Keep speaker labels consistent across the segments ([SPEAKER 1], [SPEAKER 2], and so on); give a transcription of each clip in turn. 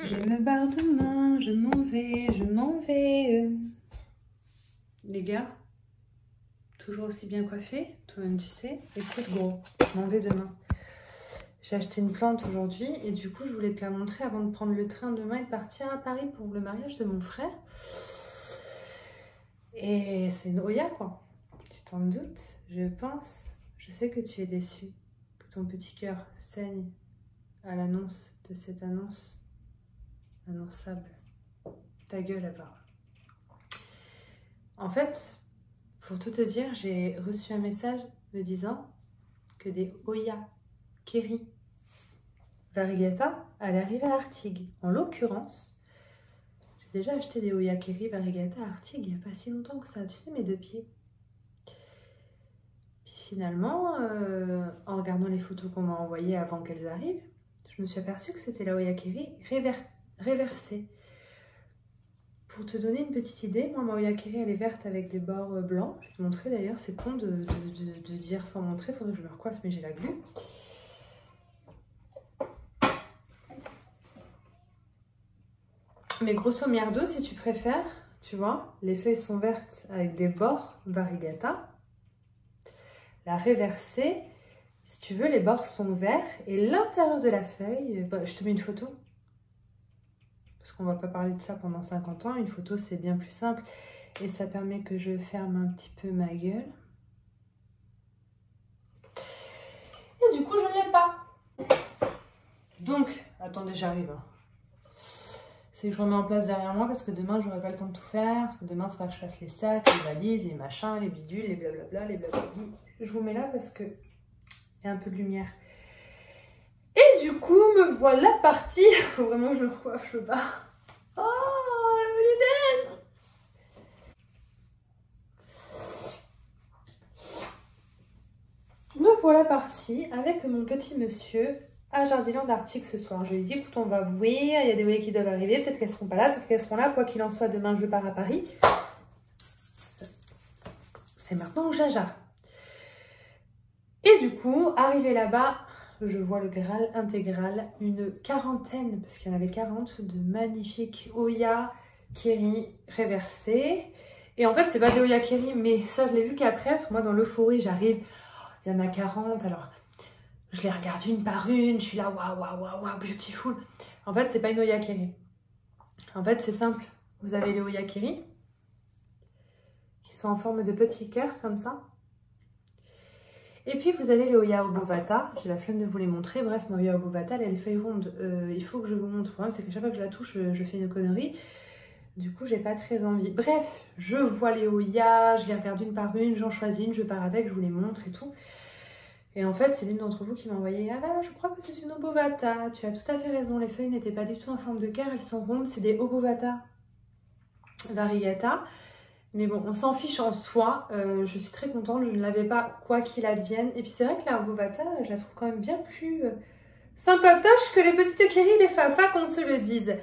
[SPEAKER 1] Je me barre demain, je m'en vais, je m'en vais. Les gars, toujours aussi bien coiffé, toi-même tu sais. Écoute gros, je m'en vais demain. J'ai acheté une plante aujourd'hui et du coup je voulais te la montrer avant de prendre le train demain et de partir à Paris pour le mariage de mon frère. Et c'est une Oya quoi. Tu t'en doutes, je pense. Je sais que tu es déçu, que ton petit cœur saigne à l'annonce de cette annonce annonçable. Ta gueule à part. En fait, pour tout te dire, j'ai reçu un message me disant que des Oya Kerry Variegata allaient arriver à Artigues. En l'occurrence, j'ai déjà acheté des Oya Kerry Variegata à Artigues il n'y a pas si longtemps que ça. Tu sais, mes deux pieds. Puis finalement, en regardant les photos qu'on m'a envoyées avant qu'elles arrivent, je me suis aperçue que c'était la Oya Kerry réversée. Pour te donner une petite idée, moi ma Oya Kerry elle est verte avec des bords blancs. Je vais te montrer d'ailleurs, c'est con de dire sans montrer, il faudrait que je me recoiffe mais j'ai la glu. Mais grosso merdo si tu préfères, tu vois, les feuilles sont vertes avec des bords variegata. La réversée, si tu veux, les bords sont verts et l'intérieur de la feuille, bah, je te mets une photo. Parce qu'on va pas parler de ça pendant 50 ans, une photo c'est bien plus simple et ça permet que je ferme un petit peu ma gueule. Et du coup je ne l'ai pas. Donc, attendez j'arrive. C'est que je remets en place derrière moi parce que demain j'aurai pas le temps de tout faire. Parce que demain il faudra que je fasse les sacs, les valises, les machins, les bidules, les blablabla, les blablabla. Je vous mets là parce que il y a un peu de lumière. Et du coup, me voilà partie. Faut vraiment que je me recoiffe, je peux pas. Oh, la lunette. Me voilà partie avec mon petit monsieur à Jardiland d'Artigues ce soir. Je lui ai dit, écoute, on va ouvrir, il y a des voyelles qui doivent arriver, peut-être qu'elles seront pas là, peut-être qu'elles seront là. Quoi qu'il en soit, demain je pars à Paris. C'est maintenant ou jaja. Et du coup, arrivé là-bas, je vois le Graal intégral, une quarantaine, parce qu'il y en avait 40, de magnifiques Oya Kerry réversés. Et en fait, c'est pas des Oya Kerry, mais ça, je l'ai vu qu'après, parce que moi, dans l'euphorie, j'arrive, il y en a 40, alors je les regarde une par une, je suis là, waouh, waouh, waouh, waouh, beautiful. En fait, c'est pas une Oya Kerry. En fait, c'est simple. Vous avez les Oya Kerry, qui sont en forme de petits cœurs, comme ça. Et puis vous avez les Oya Obovata, j'ai la flemme de vous les montrer, bref, ma Oya Obovata, elle a les feuilles rondes, il faut que je vous montre, le problème c'est qu'à chaque fois que je la touche, je fais une connerie, du coup j'ai pas très envie. Bref, je vois les Oya, je les regarde une par une, j'en choisis une, je pars avec, je vous les montre et tout. Et en fait, c'est l'une d'entre vous qui m'a envoyé, ah là, je crois que c'est une Obovata, tu as tout à fait raison, les feuilles n'étaient pas du tout en forme de cœur, elles sont rondes, c'est des Obovata variegata. Mais bon, on s'en fiche en soi, je suis très contente, je ne l'avais pas quoi qu'il advienne. Et puis c'est vrai que la Obovata, je la trouve quand même bien plus sympatoche que les petites Kerry et les Fafa, qu'on se le dise.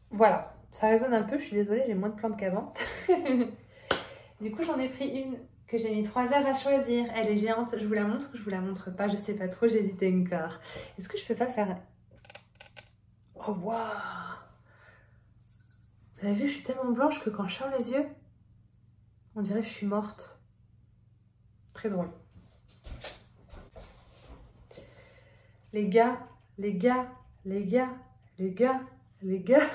[SPEAKER 1] Voilà, ça résonne un peu, je suis désolée, j'ai moins de plantes qu'avant. Du coup, j'en ai pris une que j'ai mis 3 heures à choisir. Elle est géante, je vous la montre ou je vous la montre pas, je sais pas trop, j'hésitais encore. Est-ce que je peux pas faire... Oh waouh! Vous avez vu, je suis tellement blanche que quand je ferme les yeux, on dirait que je suis morte. Très drôle. Les gars, les gars, les gars, les gars, les gars.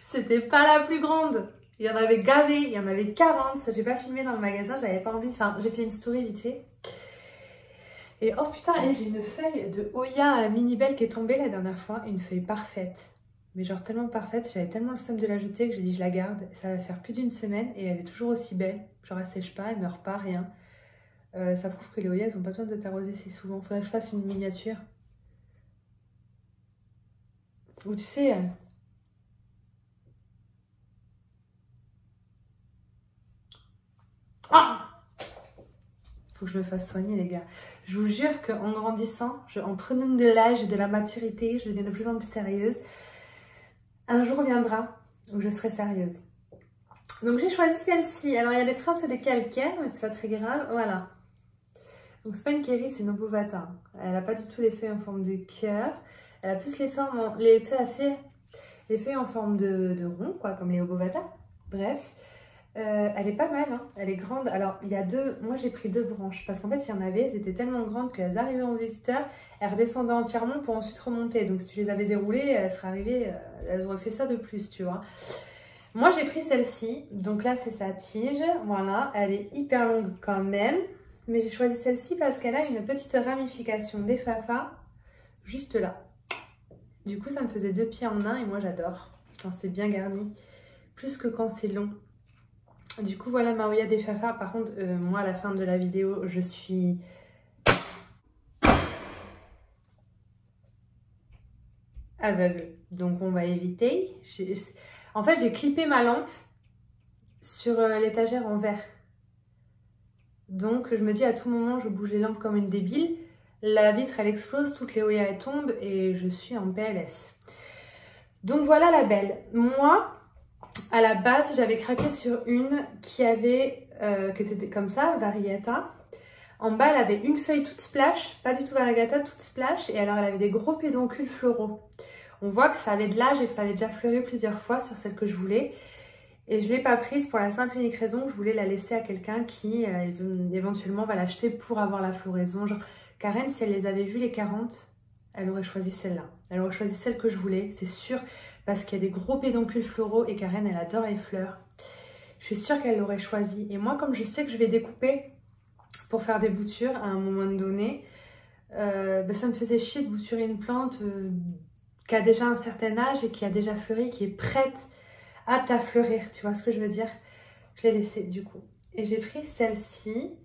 [SPEAKER 1] C'était pas la plus grande. Il y en avait gavé, il y en avait 40. Ça, j'ai pas filmé dans le magasin, j'avais pas envie. Enfin, j'ai fait une story vite fait. Et oh putain, et j'ai une feuille de Oya Mini Belle qui est tombée la dernière fois. Une feuille parfaite. Mais genre tellement parfaite, j'avais tellement le seum de la jeter que j'ai dit je la garde. Ça va faire plus d'une semaine et elle est toujours aussi belle. Genre elle sèche pas, elle meurt pas, rien. Ça prouve que les Oya, elles ont pas besoin d'être arrosées si souvent. Faudrait que je fasse une miniature. Ou tu sais... Ah! Faut que je me fasse soigner les gars. Je vous jure qu'en grandissant, en prenant de l'âge et de la maturité, je deviens de plus en plus sérieuse. Un jour viendra où je serai sérieuse. Donc j'ai choisi celle-ci. Alors il y a des traces de calcaire, mais c'est pas très grave. Voilà. Donc c'est pas une Kerry, c'est une Obovata. Elle n'a pas du tout les feuilles en forme de cœur. Elle a plus les formes, les feuilles en forme de rond, quoi, comme les Obovata. Bref, elle est pas mal, hein. Elle est grande. Alors, il y a moi j'ai pris 2 branches parce qu'en fait, il y en avait, elles étaient tellement grandes qu'elles arrivaient en haut du tuteur, elles redescendaient entièrement pour ensuite remonter. Donc, si tu les avais déroulées, elles seraient arrivées, elles auraient fait ça de plus, tu vois. Moi, j'ai pris celle-ci. Donc là, c'est sa tige. Voilà, elle est hyper longue quand même. Mais j'ai choisi celle-ci parce qu'elle a une petite ramification des fafas juste là. Du coup, ça me faisait 2 pieds en un et moi, j'adore quand c'est bien garni. Plus que quand c'est long. Du coup, voilà ma Oya des fafas. Par contre, moi, à la fin de la vidéo, je suis aveugle. Donc, on va éviter. En fait, j'ai clippé ma lampe sur l'étagère en verre. Donc, je me dis à tout moment, je bouge les lampes comme une débile. La vitre, elle explose, toutes les Oya, elles tombent et je suis en PLS. Donc, voilà la belle. Moi, à la base, j'avais craqué sur une qui était comme ça, Varietta. En bas, elle avait une feuille toute splash, pas du tout variegata, toute splash. Et alors, elle avait des gros pédoncules floraux. On voit que ça avait de l'âge et que ça avait déjà fleuri plusieurs fois sur celle que je voulais. Et je ne l'ai pas prise pour la simple et unique raison que je voulais la laisser à quelqu'un qui éventuellement va l'acheter pour avoir la floraison. Genre, Karen, si elle les avait vues les 40, elle aurait choisi celle-là. Elle aurait choisi celle que je voulais, c'est sûr. Parce qu'il y a des gros pédoncules floraux et Karen, elle adore les fleurs. Je suis sûre qu'elle l'aurait choisi. Et moi, comme je sais que je vais découper pour faire des boutures à un moment donné, ça me faisait chier de bouturer une plante qui a déjà un certain âge et qui a déjà fleuri, qui est prête à fleurir. Tu vois ce que je veux dire? Je l'ai laissée du coup. Et j'ai pris celle-ci.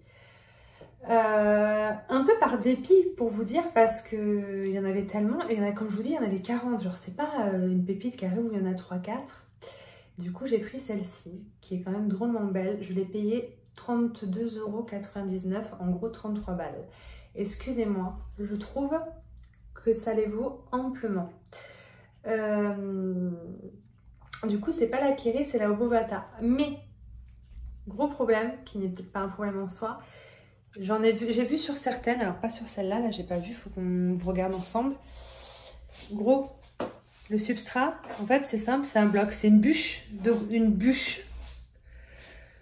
[SPEAKER 1] Un peu par dépit pour vous dire, parce qu'il y en avait tellement, et comme je vous dis, il y en avait 40, genre c'est pas une pépite qui arrive où il y en a 3-4. Du coup j'ai pris celle-ci, qui est quand même drôlement belle. Je l'ai payée 32,99 €, en gros 33 balles. Excusez-moi, je trouve que ça les vaut amplement. Du coup c'est pas la Kiri, c'est la Obovata. Mais, gros problème, qui n'est peut-être pas un problème en soi, j'ai vu sur certaines, alors pas sur celle-là, là j'ai pas vu, faut qu'on regarde ensemble. Gros, le substrat, en fait c'est simple, c'est un bloc, c'est une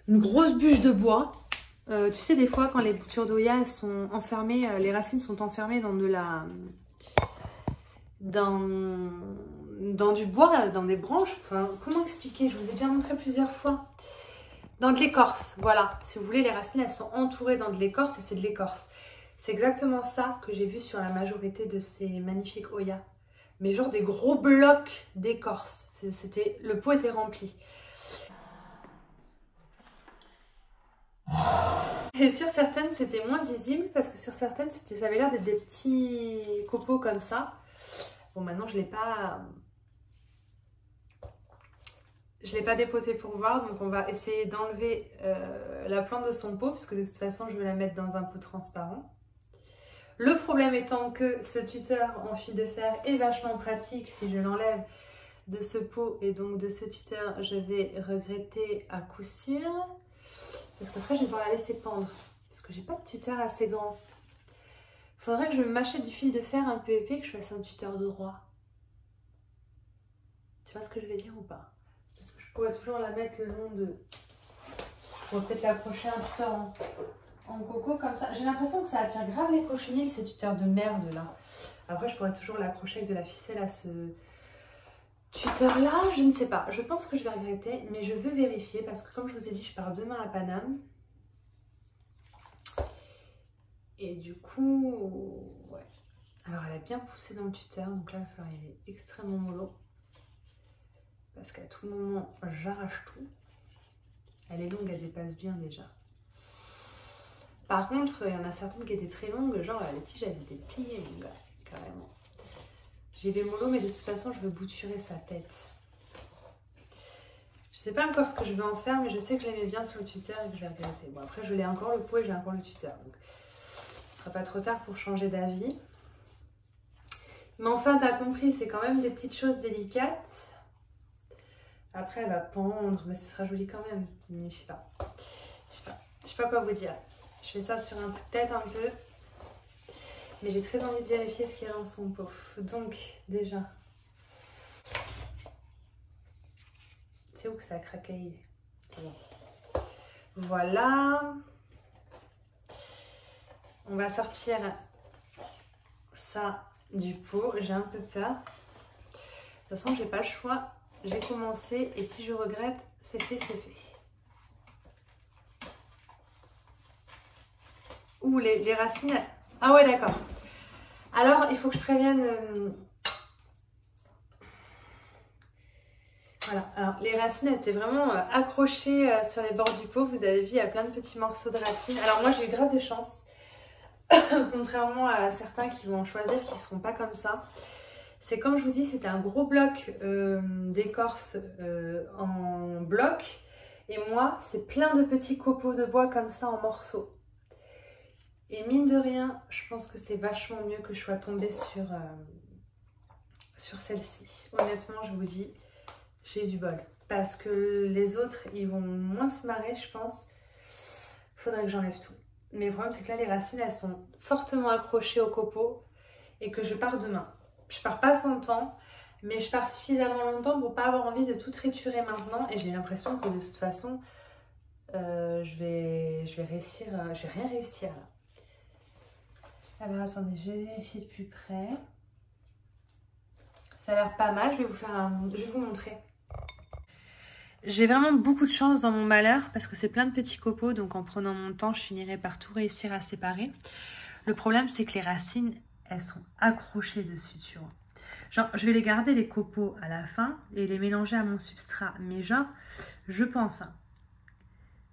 [SPEAKER 1] grosse bûche de bois. Tu sais, des fois quand les boutures d'Oya sont enfermées, les racines sont enfermées dans dans du bois, dans des branches. Enfin, comment expliquer? Je vous ai déjà montré plusieurs fois. Dans de l'écorce, voilà. Si vous voulez, les racines, elles sont entourées dans de l'écorce et c'est de l'écorce. C'est exactement ça que j'ai vu sur la majorité de ces magnifiques Oya. Mais genre des gros blocs d'écorce. Le pot était rempli. Et sur certaines, c'était moins visible parce que sur certaines, ça avait l'air d'être des petits copeaux comme ça. Bon, maintenant, je l'ai pas dépoté pour voir, donc on va essayer d'enlever la plante de son pot, parce que de toute façon je vais la mettre dans un pot transparent. Le problème étant que ce tuteur en fil de fer est vachement pratique. Si je l'enlève de ce pot et donc de ce tuteur, je vais regretter à coup sûr, parce qu'après je vais devoir la laisser pendre, parce que j'ai pas de tuteur assez grand. Faudrait que je m'achète du fil de fer un peu épais, que je fasse un tuteur droit. Tu vois ce que je vais dire ou pas? Parce que je pourrais toujours la mettre le long de... Je pourrais peut-être l'accrocher un tuteur en coco comme ça. J'ai l'impression que ça attire grave les cochenilles, ces tuteurs de merde là. Après, je pourrais toujours l'accrocher avec de la ficelle à ce tuteur là. Je ne sais pas. Je pense que je vais regretter, mais je veux vérifier parce que comme je vous ai dit, je pars demain à Paname. Et du coup, ouais. Alors, elle a bien poussé dans le tuteur, donc là, il va falloir y aller extrêmement mollo. Parce qu'à tout moment, j'arrache tout. Elle est longue, elle dépasse bien déjà. Par contre, il y en a certaines qui étaient très longues, genre les tiges, elles étaient pliées, longues, carrément. J'y vais mollo, mais de toute façon, je veux bouturer sa tête. Je sais pas encore ce que je vais en faire, mais je sais que je l'aimais bien sur le tuteur et que je vais regretter. Bon, après, je l'ai encore le pot et j'ai encore le tuteur, donc ce sera pas trop tard pour changer d'avis. Mais enfin, t'as compris, c'est quand même des petites choses délicates. Après, elle va pendre, mais ce sera joli quand même. Mais je sais pas. Je sais pas quoi vous dire. Je fais ça sur un coup de tête un peu. Mais j'ai très envie de vérifier ce qu'il y a dans son pot. Donc, déjà... C'est où que ça a craqué? Voilà. On va sortir ça du pot. J'ai un peu peur. De toute façon, j'ai pas le choix. J'ai commencé et si je regrette, c'est fait, c'est fait. Ouh, les racines... Ah ouais, d'accord. Alors, il faut que je prévienne... Voilà, alors les racines, elles étaient vraiment accrochées sur les bords du pot. Vous avez vu, il y a plein de petits morceaux de racines. Alors moi, j'ai eu grave de chance. Contrairement à certains qui vont en choisir, qui ne seront pas comme ça. C'est comme je vous dis, c'était un gros bloc d'écorce en bloc. Et moi, c'est plein de petits copeaux de bois comme ça en morceaux. Et mine de rien, je pense que c'est vachement mieux que je sois tombée sur celle-ci. Honnêtement, je vous dis... J'ai eu du bol. Parce que les autres, ils vont moins se marrer, je pense. Faudrait que j'enlève tout. Mais le problème, c'est que là, les racines, elles sont fortement accrochées au copeau. Et que je pars demain. Je pars pas sans temps. Mais je pars suffisamment longtemps pour pas avoir envie de tout triturer maintenant. Et j'ai l'impression que de toute façon, je vais réussir. Je vais rien réussir là. Alors attendez, je vais vérifier de plus près. Ça a l'air pas mal. Je vais vous montrer. J'ai vraiment beaucoup de chance dans mon malheur parce que c'est plein de petits copeaux, donc en prenant mon temps, je finirai par tout réussir à séparer. Le problème, c'est que les racines, elles sont accrochées dessus, tu vois. Genre, je vais les garder, les copeaux, à la fin et les mélanger à mon substrat. Mais genre, je pense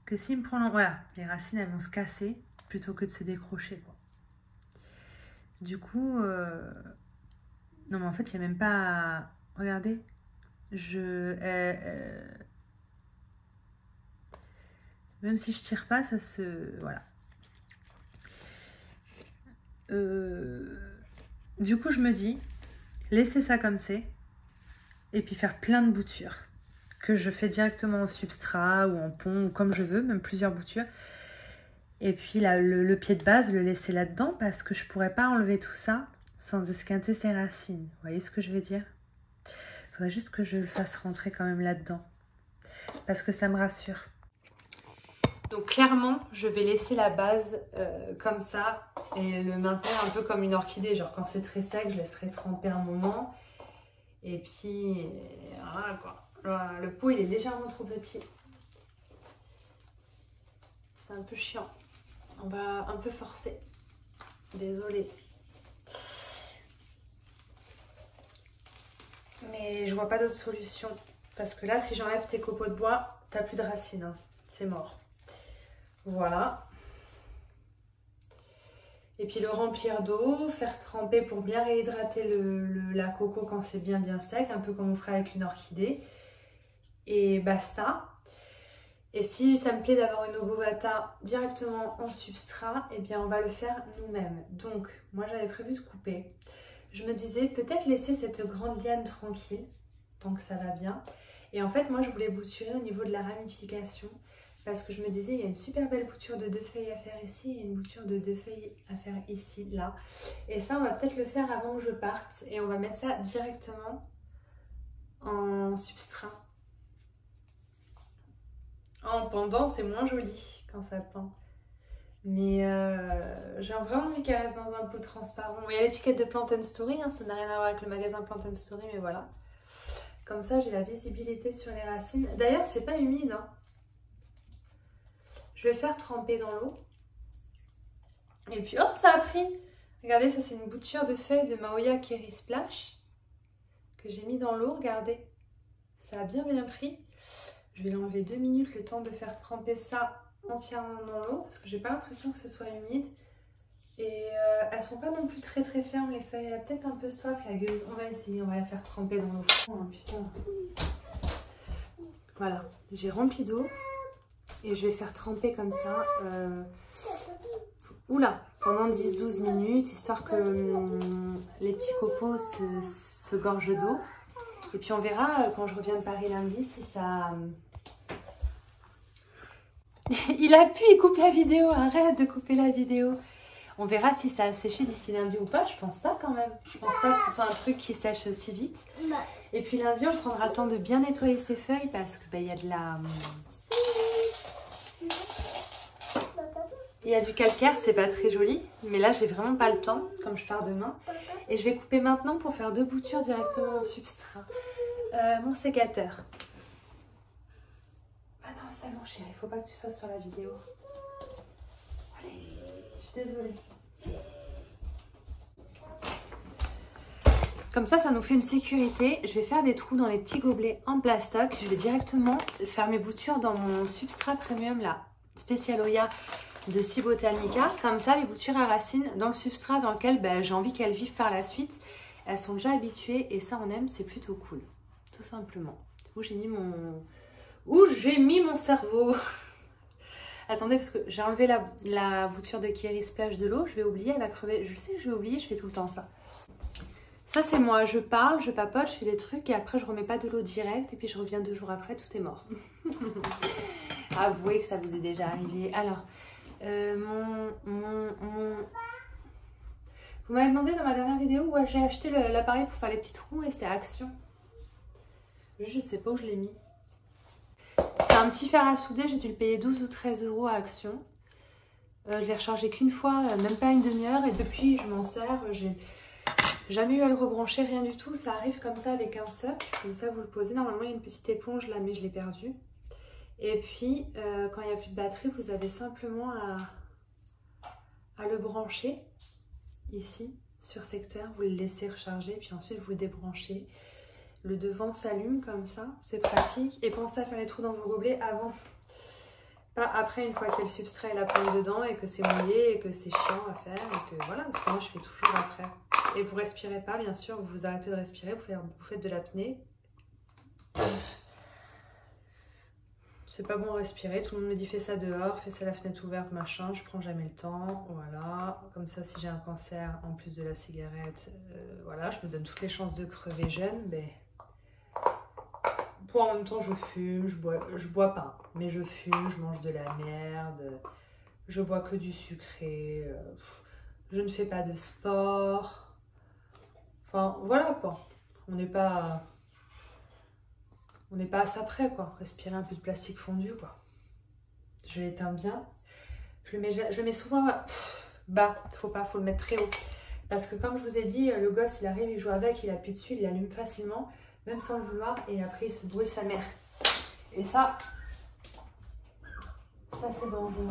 [SPEAKER 1] que s'il me prend... Voilà, les racines, elles vont se casser plutôt que de se décrocher, quoi. Du coup... Non, mais en fait, il n'y a même pas... À... Regardez. Même si je tire pas, ça se... Voilà. Du coup, je me dis, laissez ça comme c'est. Et puis faire plein de boutures. Que je fais directement au substrat ou en pont, ou comme je veux, même plusieurs boutures. Et puis là, le pied de base, le laisser là-dedans parce que je pourrais pas enlever tout ça sans esquinter ses racines. Vous voyez ce que je veux dire? Il faudrait juste que je le fasse rentrer quand même là-dedans. Parce que ça me rassure. Donc clairement, je vais laisser la base comme ça et le maintenir un peu comme une orchidée. Genre quand c'est très sec, je laisserai tremper un moment. Et puis, voilà quoi. Voilà, le pot, il est légèrement trop petit. C'est un peu chiant. On va un peu forcer. Désolée. Mais je vois pas d'autre solution. Parce que là, si j'enlève tes copeaux de bois, t'as plus de racines. Hein. C'est mort. Voilà. Et puis le remplir d'eau, faire tremper pour bien réhydrater la coco quand c'est bien sec, un peu comme on ferait avec une orchidée. Et basta. Et si ça me plaît d'avoir une obovata directement en substrat, eh bien on va le faire nous-mêmes. Donc moi j'avais prévu de couper. Je me disais peut-être laisser cette grande liane tranquille, tant que ça va bien. Et en fait moi je voulais bouturer au niveau de la ramification. Parce que je me disais, il y a une super belle bouture de 2 feuilles à faire ici et une bouture de 2 feuilles à faire ici, là. Et ça, on va peut-être le faire avant que je parte. Et on va mettre ça directement en substrat. En pendant, c'est moins joli quand ça pend. Mais j'ai vraiment envie qu'elle reste dans un pot transparent. Il y a l'étiquette de Plant & Story, hein, ça n'a rien à voir avec le magasin Plant & Story, mais voilà. Comme ça, j'ai la visibilité sur les racines. D'ailleurs, c'est pas humide, hein. Je vais faire tremper dans l'eau. Et puis, oh, ça a pris! Regardez, ça c'est une bouture de feuilles de Mahoya Kerry Splash que j'ai mis dans l'eau, regardez. Ça a bien pris. Je vais l'enlever 2 minutes, le temps de faire tremper ça entièrement dans l'eau parce que j'ai pas l'impression que ce soit humide. Et elles sont pas non plus très fermes les feuilles. Elle a peut-être un peu soif la gueuse. On va essayer, on va la faire tremper dans l'eau. Oh, putain. Voilà, j'ai rempli d'eau. Et je vais faire tremper comme ça, pendant 10-12 minutes, histoire que les petits copeaux se gorgent d'eau. Et puis on verra quand je reviens de Paris lundi si ça... Il coupe la vidéo, arrête de couper la vidéo. On verra si ça a séché d'ici lundi ou pas. Je pense pas quand même. Je pense pas que ce soit un truc qui sèche aussi vite. Et puis lundi, on prendra le temps de bien nettoyer ses feuilles parce que y a de la... Il y a du calcaire, c'est pas très joli. Mais là, j'ai vraiment pas le temps, comme je pars demain. Et je vais couper maintenant pour faire 2 boutures directement au substrat. Mon sécateur. Attends, c'est bon chérie, il faut pas que tu sois sur la vidéo. Allez, je suis désolée. Comme ça nous fait une sécurité. Je vais faire des trous dans les petits gobelets en plastoc. Je vais directement faire mes boutures dans mon substrat premium là, spécial Oya de Sea Botanica. Comme ça, les boutures à racines dans le substrat dans lequel j'ai envie qu'elles vivent par la suite. Elles sont déjà habituées et ça, on aime, c'est plutôt cool. Tout simplement. Où j'ai mis mon cerveau. Attendez, parce que j'ai enlevé la bouture de Kiri Splash de l'eau. Je vais oublier, elle va crever. Je le sais que je vais oublier, je fais tout le temps ça. Ça, c'est moi. Je parle, je papote, je fais des trucs et après, je remets pas de l'eau directe. Et puis, je reviens 2 jours après, tout est mort. Avouez que ça vous est déjà arrivé. Alors, vous m'avez demandé dans ma dernière vidéo où j'ai acheté l'appareil pour faire les petits trous et c'est Action. Je sais pas où je l'ai mis. C'est un petit fer à souder, j'ai dû le payer 12 ou 13 € à Action. Je l'ai rechargé qu'une fois, même pas une demi-heure et depuis je m'en sers. J'ai jamais eu à le rebrancher, rien du tout. Ça arrive comme ça avec un socle, comme ça vous le posez. Normalement il y a une petite éponge là mais je l'ai perdue. Et puis quand il n'y a plus de batterie, vous avez simplement à le brancher ici sur secteur. Vous le laissez recharger puis ensuite vous le débranchez. Le devant s'allume comme ça, c'est pratique. Et pensez à faire les trous dans vos gobelets avant. Pas après, une fois qu'il y a le substrat et la pomme dedans et que c'est mouillé et que c'est chiant à faire. Et que voilà, parce que moi je fais toujours après. Et vous respirez pas, bien sûr, vous arrêtez de respirer, vous faites de l'apnée. C'est pas bon à respirer, tout le monde me dit fais ça dehors, fais ça à la fenêtre ouverte, machin. Je prends jamais le temps, voilà. Comme ça, si j'ai un cancer, en plus de la cigarette, voilà, je me donne toutes les chances de crever jeune, mais... En même temps, je fume, je bois pas, mais je fume, je mange de la merde, je bois que du sucré, je ne fais pas de sport. Enfin, voilà quoi. On n'est pas à ça près quoi. Respirer un peu de plastique fondu quoi. Je l'éteins bien. Je le mets souvent bas. Faut le mettre très haut. Parce que comme je vous ai dit, le gosse il arrive, il joue avec, il appuie dessus, il allume facilement. Même sans le vouloir, et après il se brûle sa mère. Et ça c'est dangereux.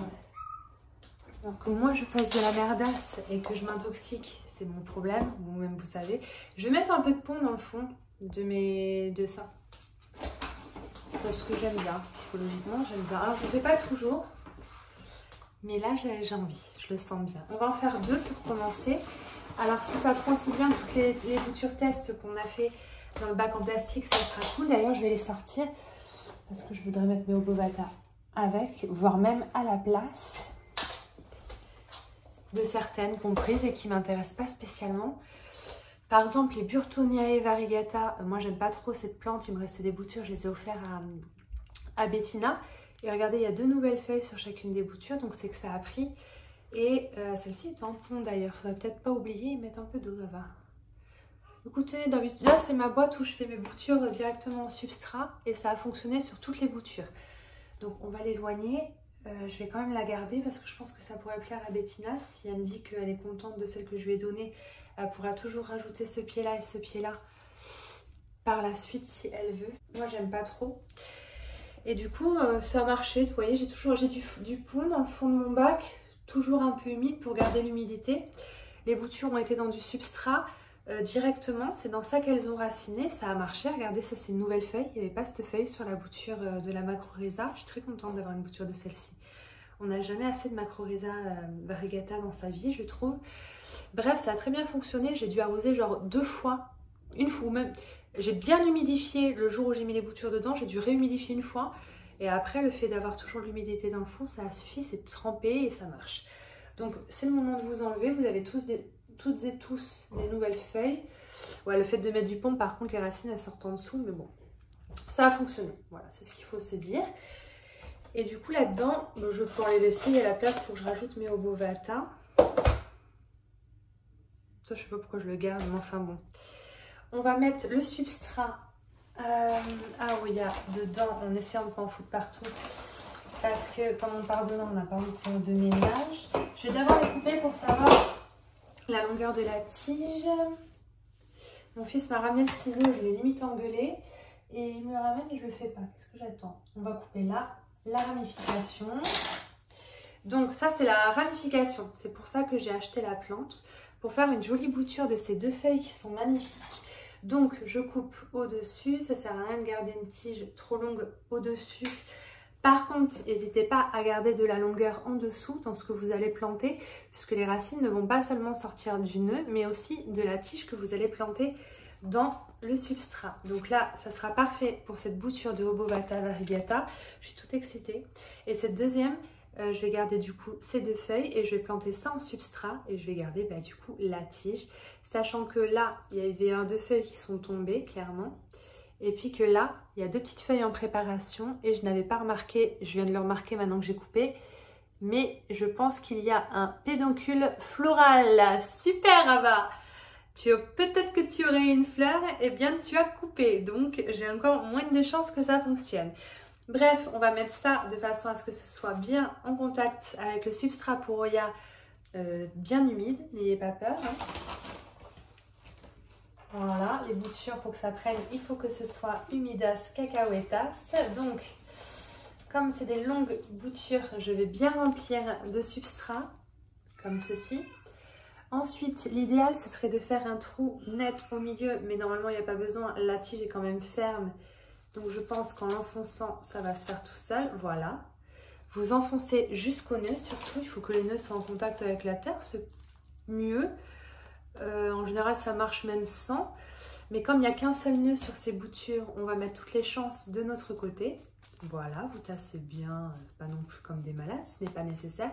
[SPEAKER 1] Alors que moi je fasse de la merdasse et que je m'intoxique, c'est mon problème, vous-même vous savez. Je vais mettre un peu de pont dans le fond de ça. Parce que j'aime bien, psychologiquement j'aime bien. Alors je ne fais pas toujours, mais là j'ai envie, je le sens bien. On va en faire 2 pour commencer. Alors si ça prend aussi bien toutes les boutures tests qu'on a fait dans le bac en plastique, ça sera cool. D'ailleurs, je vais les sortir parce que je voudrais mettre mes Obovata avec, voire même à la place de certaines comprises et qui ne m'intéressent pas spécialement. Par exemple, les Burtoniae variegata, moi j'aime pas trop cette plante, il me restait des boutures, je les ai offertes à Bettina. Et regardez, il y a 2 nouvelles feuilles sur chacune des boutures, donc c'est que ça a pris. Et celle-ci est en pont d'ailleurs, faudrait peut-être pas oublier et mettre un peu d'eau là-bas. Écoutez, d'habitude, là c'est ma boîte où je fais mes boutures directement au substrat et ça a fonctionné sur toutes les boutures. Donc on va l'éloigner. Je vais quand même la garder parce que je pense que ça pourrait plaire à Bettina. Si elle me dit qu'elle est contente de celle que je lui ai donnée, elle pourra toujours rajouter ce pied-là et ce pied-là par la suite si elle veut. Moi j'aime pas trop. Et du coup ça a marché. Vous voyez, j'ai du pont dans le fond de mon bac, toujours un peu humide pour garder l'humidité. Les boutures ont été dans du substrat. Directement, c'est dans ça qu'elles ont raciné, ça a marché. Regardez, ça c'est une nouvelle feuille, il n'y avait pas cette feuille sur la bouture de la Macrorhiza. Je suis très contente d'avoir une bouture de celle-ci. On n'a jamais assez de Macrorhiza variegata dans sa vie, je trouve. Bref, ça a très bien fonctionné, j'ai dû arroser genre 2 fois, une fois même. J'ai bien humidifié le jour où j'ai mis les boutures dedans, j'ai dû réhumidifier une fois. Et après, le fait d'avoir toujours l'humidité dans le fond, ça a suffi, c'est trempé et ça marche. Donc c'est le moment de vous enlever, vous avez toutes et tous des nouvelles feuilles. Ouais, le fait de mettre du pont, par contre, les racines elles sortent en dessous, mais bon, ça a fonctionné. Voilà, c'est ce qu'il faut se dire. Et du coup, là-dedans, je vais pouvoir les laisser, il y a la place pour que je rajoute mes Obovata. Ça, je sais pas pourquoi je le garde, mais enfin bon. On va mettre le substrat Aoya dedans en essayant de ne pas en foutre partout. Parce que comme on part dedans, on n'a pas envie de faire de ménage. Je vais d'abord les couper pour savoir la longueur de la tige. Mon fils m'a ramené le ciseau, je l'ai limite engueulé. Et il me le ramène et je le fais pas. Qu'est-ce que j'attends? On va couper là, la ramification. Donc ça c'est la ramification. C'est pour ça que j'ai acheté la plante. Pour faire une jolie bouture de ces deux feuilles qui sont magnifiques. Donc je coupe au-dessus. Ça sert à rien de garder une tige trop longue au-dessus. Par contre, n'hésitez pas à garder de la longueur en dessous dans ce que vous allez planter, puisque les racines ne vont pas seulement sortir du nœud, mais aussi de la tige que vous allez planter dans le substrat. Donc là, ça sera parfait pour cette bouture de Obovata variegata. Je suis toute excitée. Et cette deuxième, je vais garder du coup ces deux feuilles et je vais planter ça en substrat et je vais garder du coup la tige. Sachant que là, il y avait deux feuilles qui sont tombées, clairement. Et puis que là, il y a deux petites feuilles en préparation et je n'avais pas remarqué, je viens de le remarquer maintenant que j'ai coupé. Mais je pense qu'il y a un pédoncule floral. Super Ava! Peut-être que tu aurais une fleur, et bien tu as coupé. Donc j'ai encore moins de chances que ça fonctionne. Bref, on va mettre ça de façon à ce que ce soit bien en contact avec le substrat pour Oya bien humide. N'ayez pas peur. Hein. Voilà, les boutures pour que ça prenne, il faut que ce soit humidas cacahuetas. Donc, comme c'est des longues boutures, je vais bien remplir de substrat, comme ceci. Ensuite, l'idéal, ce serait de faire un trou net au milieu, mais normalement, il n'y a pas besoin. La tige est quand même ferme, donc je pense qu'en l'enfonçant, ça va se faire tout seul. Voilà. Vous enfoncez jusqu'au nœud, surtout, il faut que les nœuds soient en contact avec la terre, c'est mieux. En général, ça marche même sans. Mais comme il n'y a qu'un seul nœud sur ces boutures, on va mettre toutes les chances de notre côté. Voilà, vous tassez bien, pas non plus comme des malades, ce n'est pas nécessaire.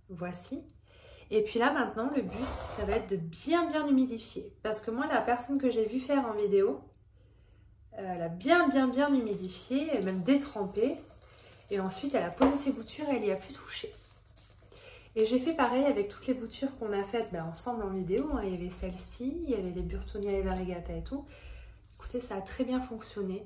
[SPEAKER 1] Voici. Et puis là, maintenant, le but, ça va être de bien humidifier. Parce que moi, la personne que j'ai vue faire en vidéo, elle a bien humidifié, même détrempé. Et ensuite, elle a posé ses boutures et elle n'y a plus touché. Et j'ai fait pareil avec toutes les boutures qu'on a faites ensemble en vidéo. Hein. Il y avait celle-ci, il y avait les Burtonia et Variegata et tout. Écoutez, ça a très bien fonctionné.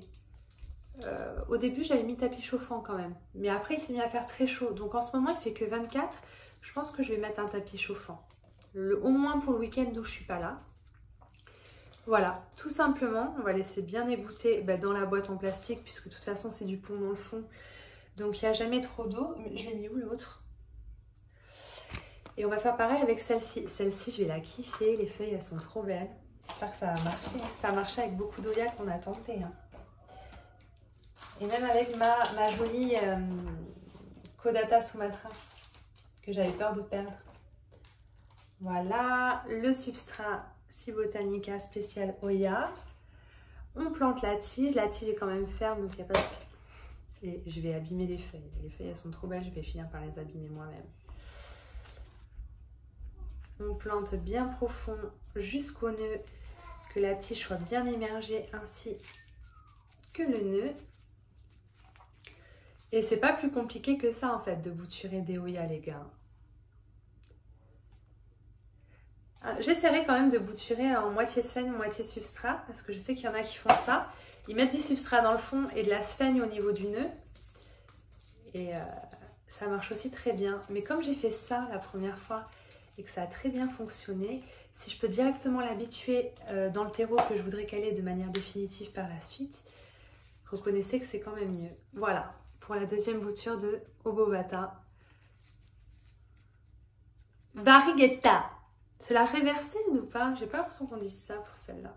[SPEAKER 1] Au début, j'avais mis tapis chauffant quand même. Mais après, il s'est mis à faire très chaud. Donc en ce moment, il fait que 24. Je pense que je vais mettre un tapis chauffant. Au moins pour le week-end où je ne suis pas là. Voilà, tout simplement. On va laisser bien égoutter dans la boîte en plastique. Puisque de toute façon, c'est du plomb dans le fond. Donc il n'y a jamais trop d'eau. Je l'ai mis où l'autre ? Et on va faire pareil avec celle-ci. Celle-ci, je vais la kiffer. Les feuilles, elles sont trop belles. J'espère que ça va marcher. Ça a marché avec beaucoup d'Oya qu'on a tenté. Hein. Et même avec ma jolie Caudata Sumatra que j'avais peur de perdre. Voilà, le substrat Cibotanica spécial Oya. On plante la tige. La tige est quand même ferme, donc il n'y a pas de... Et je vais abîmer les feuilles. Les feuilles, elles sont trop belles. Je vais finir par les abîmer moi-même. On plante bien profond jusqu'au nœud, que la tige soit bien immergée ainsi que le nœud. Et c'est pas plus compliqué que ça en fait de bouturer des Oya les gars. J'essaierai quand même de bouturer en moitié sphène, moitié substrat, parce que je sais qu'il y en a qui font ça. Ils mettent du substrat dans le fond et de la sphène au niveau du nœud. Et ça marche aussi très bien. Mais comme j'ai fait ça la première fois, et que ça a très bien fonctionné, si je peux directement l'habituer dans le terreau que je voudrais caler de manière définitive par la suite, reconnaissez que c'est quand même mieux. Voilà, pour la deuxième bouture de Obovata Variegata. C'est la réversée ou pas? J'ai pas l'impression qu'on dise ça pour celle-là.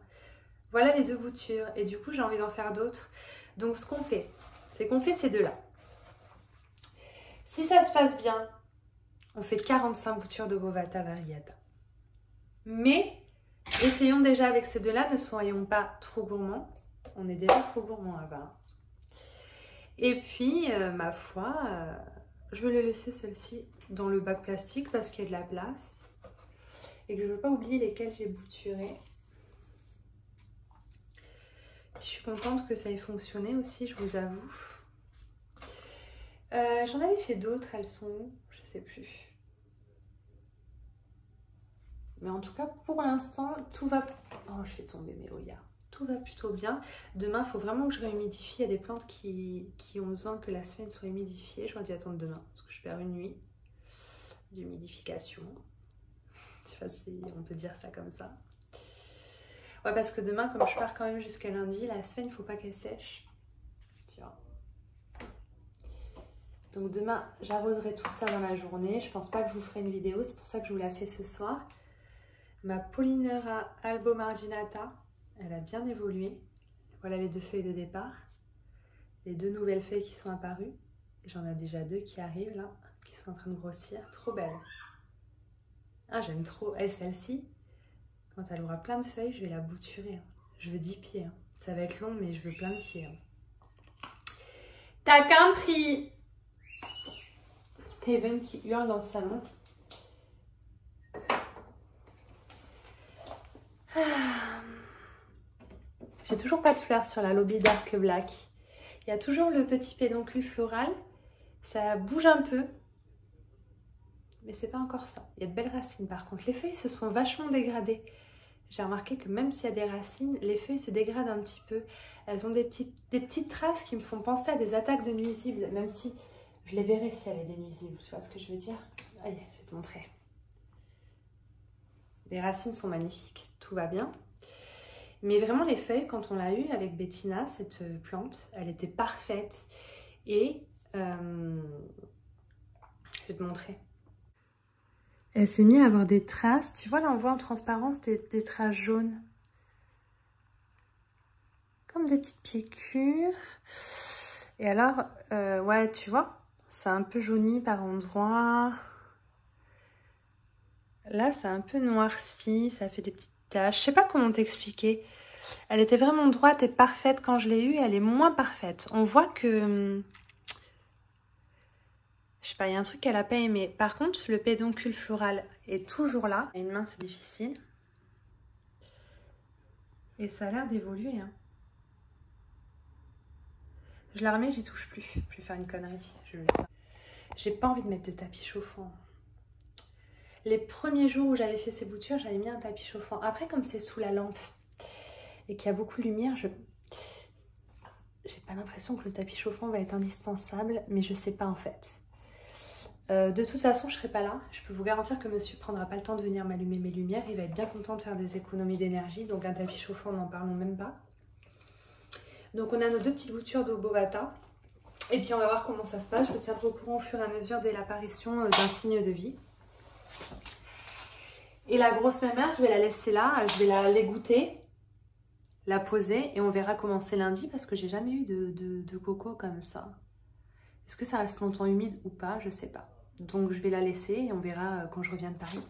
[SPEAKER 1] Voilà les deux boutures et du coup j'ai envie d'en faire d'autres. Donc ce qu'on fait, c'est qu'on fait ces deux-là. Si ça se passe bien, on fait 45 boutures de Obovata Variegata. Mais essayons déjà avec ces deux-là, ne soyons pas trop gourmands. On est déjà trop gourmands à 20. Et puis, ma foi, je vais les laisser celle-ci dans le bac plastique parce qu'il y a de la place. Et que je ne veux pas oublier lesquelles j'ai bouturées. Je suis contente que ça ait fonctionné aussi, je vous avoue. J'en avais fait d'autres, elles sont où? Je sais plus. Mais en tout cas, pour l'instant, tout va... Oh, je fais tomber mes Oya. Tout va plutôt bien. Demain, il faut vraiment que je réhumidifie. Il y a des plantes qui ont besoin que la semaine soit humidifiée. J'aurais dû attendre demain parce que je perds une nuit d'humidification. Je sais pas si on peut dire ça comme ça. Ouais, parce que demain, comme je pars quand même jusqu'à lundi, la semaine, il ne faut pas qu'elle sèche. Tu vois. Donc demain, j'arroserai tout ça dans la journée. Je pense pas que je vous ferai une vidéo. C'est pour ça que je vous la fais ce soir. Ma Polynera albomarginata, elle a bien évolué. Voilà les 2 feuilles de départ. Les 2 nouvelles feuilles qui sont apparues. J'en ai déjà 2 qui arrivent là, qui sont en train de grossir. Trop belle. Ah, j'aime trop. Et celle-ci, quand elle aura plein de feuilles, je vais la bouturer. Je veux 10 pieds. Ça va être long, mais je veux plein de pieds. T'as qu'un prix. Taven qui hurle dans le salon. J'ai toujours pas de fleurs sur la Lobby Dark Black. Il y a toujours le petit pédoncule floral. Ça bouge un peu. Mais c'est pas encore ça. Il y a de belles racines par contre. Les feuilles se sont vachement dégradées. J'ai remarqué que même s'il y a des racines, les feuilles se dégradent un petit peu. Elles ont des petites traces qui me font penser à des attaques de nuisibles. Même si je les verrais s'il y avait des nuisibles. Tu vois ce que je veux dire? Allez, je vais te montrer. Les racines sont magnifiques. Tout va bien. Mais vraiment les feuilles, quand on l'a eu avec Bettina, cette plante, elle était parfaite. Et je vais te montrer. Elle s'est mise à avoir des traces. Tu vois là, on voit en transparence des traces jaunes. Comme des petites piqûres. Et alors, ouais, tu vois, c'est un peu jauni par endroits. Là, c'est un peu noirci, ça fait des petites taches. Je sais pas comment t'expliquer. Elle était vraiment droite et parfaite quand je l'ai eue. Elle est moins parfaite. On voit que... Je sais pas, il y a un truc qu'elle a pas aimé. Par contre, le pédoncule floral est toujours là. À une main, c'est difficile. Et ça a l'air d'évoluer. Hein. Je la remets, j'y touche plus. Je vais faire une connerie, je le sais. J'ai pas envie de mettre de tapis chauffant. Les premiers jours où j'avais fait ces boutures, j'avais mis un tapis chauffant. Après, comme c'est sous la lampe et qu'il y a beaucoup de lumière, j'ai pas l'impression que le tapis chauffant va être indispensable, mais je sais pas en fait. De toute façon, je serai pas là. Je peux vous garantir que monsieur prendra pas le temps de venir m'allumer mes lumières. Il va être bien content de faire des économies d'énergie. Donc un tapis chauffant, n'en parlons même pas. Donc on a nos 2 petites boutures d'eau Bovata. Et puis on va voir comment ça se passe. Je vous tiendrai au courant au fur et à mesure dès l'apparition d'un signe de vie. Et la grosse mémère, je vais la laisser là. Je vais la l'égoutter, la poser et on verra comment c'est lundi parce que j'ai jamais eu de coco comme ça. Est-ce que ça reste longtemps humide ou pas? Je sais pas. Donc je vais la laisser et on verra quand je reviens de Paris.